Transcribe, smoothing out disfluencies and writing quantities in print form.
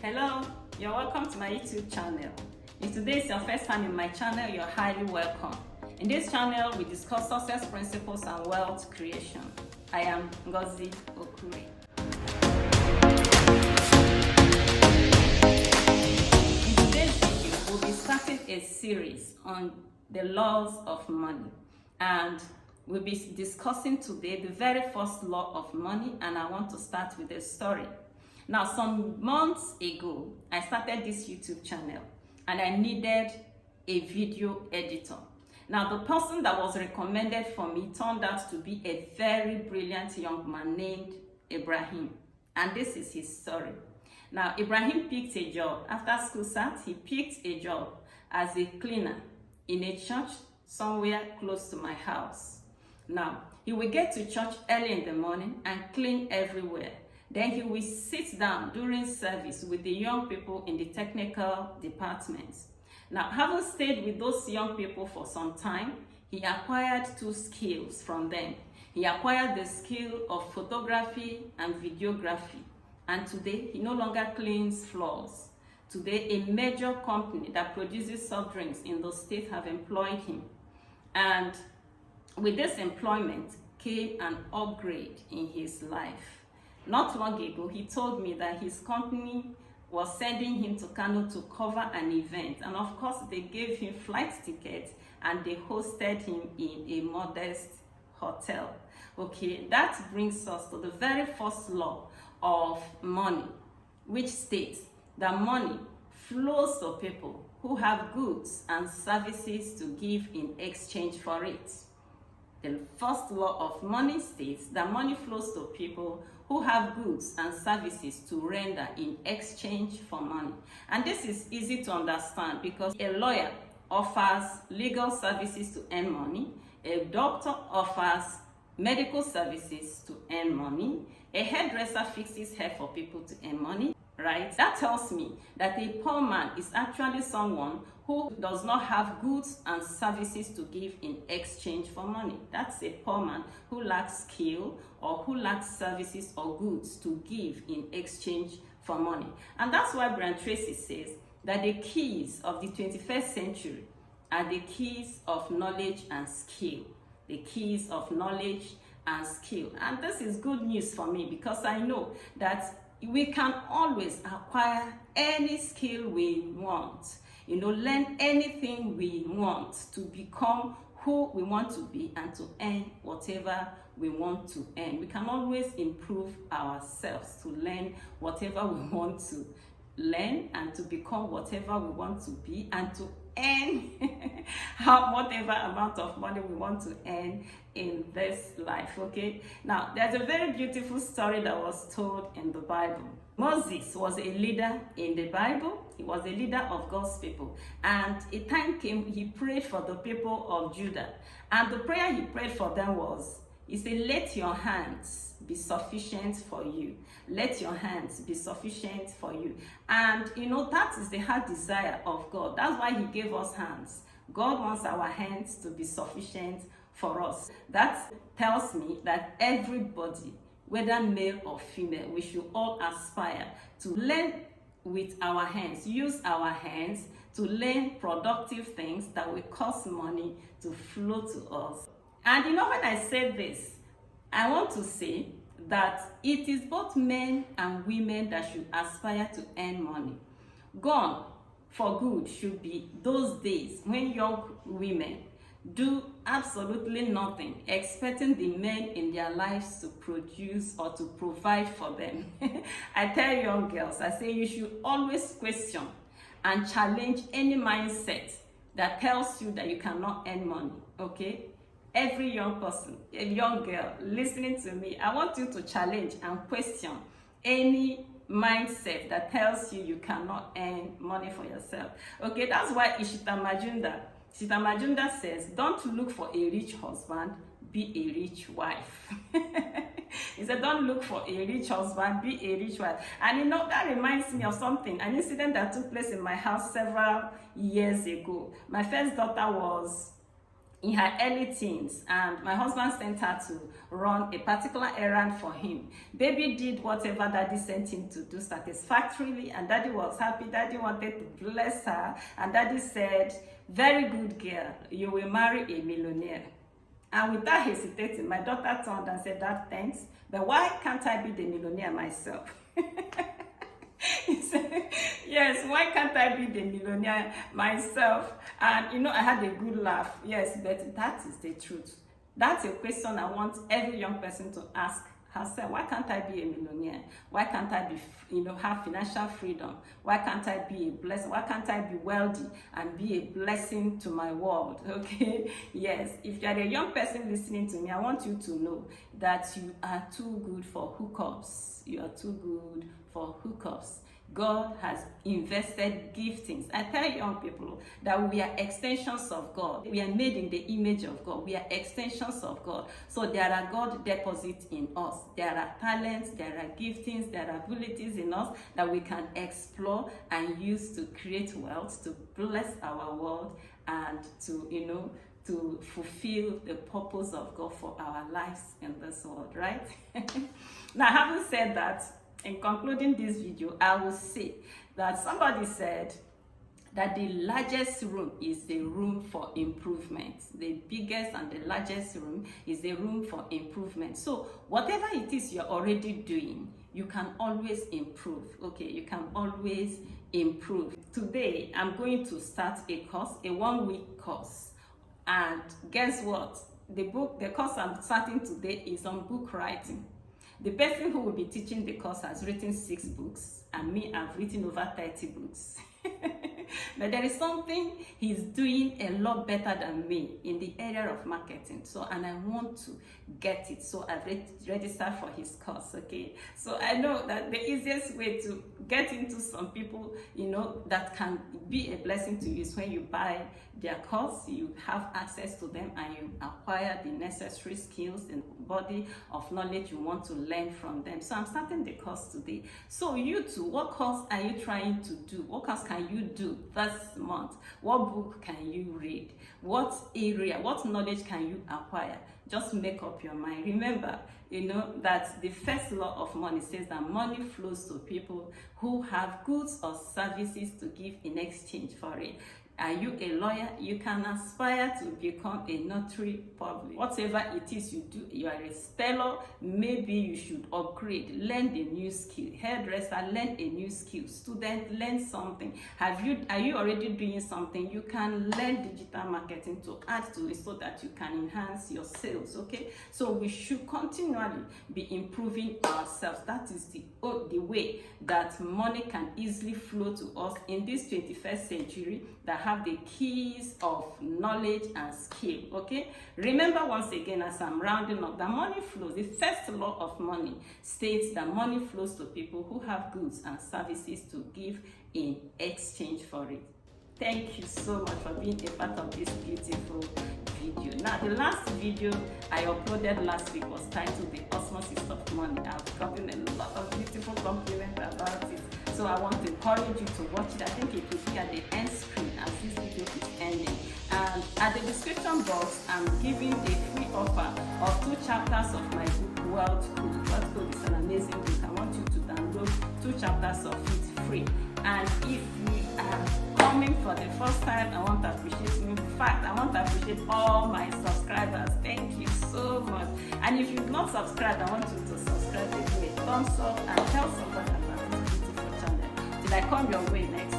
Hello, you're welcome to my YouTube channel. If today is your first time in my channel, you're highly welcome. In this channel, we discuss success principles and wealth creation. I am Ngozi Okure. In today's video, we'll be starting a series on the laws of money. And we'll be discussing today the very first law of money, and I want to start with a story. Now, some months ago, I started this YouTube channel and I needed a video editor. Now, the person that was recommended for me turned out to be a very brilliant young man named Ibrahim. And this is his story. Now, Ibrahim picked a job. After school start, he picked a job as a cleaner in a church somewhere close to my house. Now, he will get to church early in the morning and clean everywhere. Then he will sit down during service with the young people in the technical departments. Now, having stayed with those young people for some time, he acquired two skills from them. He acquired the skill of photography and videography. And today, he no longer cleans floors. Today, a major company that produces soft drinks in the state have employed him. And with this employment came an upgrade in his life. Not long ago, he told me that his company was sending him to Kano to cover an event. And of course, they gave him flight tickets and they hosted him in a modest hotel. Okay, that brings us to the very first law of money, which states that money flows to people who have goods and services to give in exchange for it. The first law of money states that money flows to people who have goods and services to render in exchange for money. And this is easy to understand because a lawyer offers legal services to earn money, a doctor offers medical services to earn money, a hairdresser fixes hair for people to earn money, right? That tells me that a poor man is actually someone who does not have goods and services to give in exchange for money. That's a poor man who lacks skill or who lacks services or goods to give in exchange for money. And that's why Brian Tracy says that the keys of the 21st century are the keys of knowledge and skill. The keys of knowledge and skill. And this is good news for me because I know that we can always acquire any skill we want. Learn anything we want to become who we want to be and to earn whatever we want to earn. We can always improve ourselves to learn whatever we want to learn and to become whatever we want to be and to earn whatever amount of money we want to earn in this life. Okay, now there's a very beautiful story that was told in the Bible. Moses was a leader in the Bible. He was a leader of God's people, and a time came he prayed for the people of Judah, and the prayer he prayed for them was, he said, let your hands be sufficient for you. Let your hands be sufficient for you. And that is the heart desire of God. That's why he gave us hands. God wants our hands to be sufficient for us. That tells me that everybody, whether male or female, we should all aspire to learn with our hands, use our hands to learn productive things that will cost money to flow to us. And when I say this, I want to say that it is both men and women that should aspire to earn money. Gone for good should be those days when young women do absolutely nothing, expecting the men in their lives to produce or to provide for them. I tell young girls, I say you should always question and challenge any mindset that tells you that you cannot earn money, okay? Every young person, a young girl listening to me, I want you to challenge and question any mindset that tells you you cannot earn money for yourself. Okay, that's why Ishita Majunda says, don't look for a rich husband, be a rich wife. He said, don't look for a rich husband, be a rich wife. And that reminds me of something, an incident that took place in my house several years ago. My first daughter was in her early teens, and my husband sent her to run a particular errand for him. Baby did whatever daddy sent him to do satisfactorily, and daddy was happy. Daddy wanted to bless her, and daddy said, very good girl, you will marry a millionaire. And without hesitating, my daughter turned and said, Dad, thanks, but why can't I be the millionaire myself? He said, yes, why can't I be the millionaire myself? And you know, I had a good laugh. Yes, but that is the truth. That's a question I want every young person to ask herself. Why can't I be a millionaire? Why can't I be, have financial freedom? Why can't I be a blessing? Why can't I be wealthy and be a blessing to my world? Okay, yes, if you're a young person listening to me, I want you to know that you are too good for hookups. You are too good for hookups. God has invested giftings. I tell young people that we are extensions of God. We are made in the image of God. We are extensions of God. So there are God deposits in us. There are talents, there are giftings, there are abilities in us that we can explore and use to create wealth, to bless our world, and to, to fulfill the purpose of God for our lives in this world, right? Now, having said that, in concluding this video, I will say that somebody said that the largest room is the room for improvement. The biggest and the largest room is the room for improvement. So whatever it is you're already doing, you can always improve. Okay, you can always improve. Today, I'm going to start a course, a 1-week course. And guess what? The course I'm starting today is on book writing. The person who will be teaching the course has written 6 books, and me, I've written over 30 books. But there is something he's doing a lot better than me in the area of marketing. So, and I want to get it. So I've registered for his course, okay? So I know that the easiest way to get into some people, that can be a blessing to you is when you buy their course, you have access to them, and you acquire the necessary skills and body of knowledge you want to learn from them. So I'm starting the course today. So you too, what course are you trying to do? What course can you do this month? What book can you read? What area, what knowledge can you acquire? Just make up your mind. Remember, that the first law of money says that money flows to people who have goods or services to give in exchange for it. Are you a lawyer? You can aspire to become a notary public. Whatever it is you do, you are a speller, maybe you should upgrade, learn a new skill. Hairdresser, learn a new skill. Student, learn something. Are you already doing something? You can learn digital marketing to add to it so that you can enhance your sales, okay? So we should continually be improving ourselves. That is the way that money can easily flow to us in this 21st century that have the keys of knowledge and skill, okay? Remember once again, as I'm rounding up, that money flows. The first law of money states that money flows to people who have goods and services to give in exchange for it. Thank you so much for being a part of this beautiful video. Now, the last video I uploaded last week was titled The Osmosis of Money. I've gotten a lot of beautiful compliments about it. So I want to encourage you to watch it. I think it will be at the end screen as this video is ending. And at the description box, I'm giving a free offer of 2 chapters of my book, Wealth Code. Wealth Code is an amazing book. I want you to download 2 chapters of it free. And if you are coming for the first time, I want to appreciate you. In fact, I want to appreciate all my subscribers. Thank you so much. And if you've not subscribed, I want you to subscribe, give me a thumbs up, and tell somebody about this beautiful channel. Till I come your way next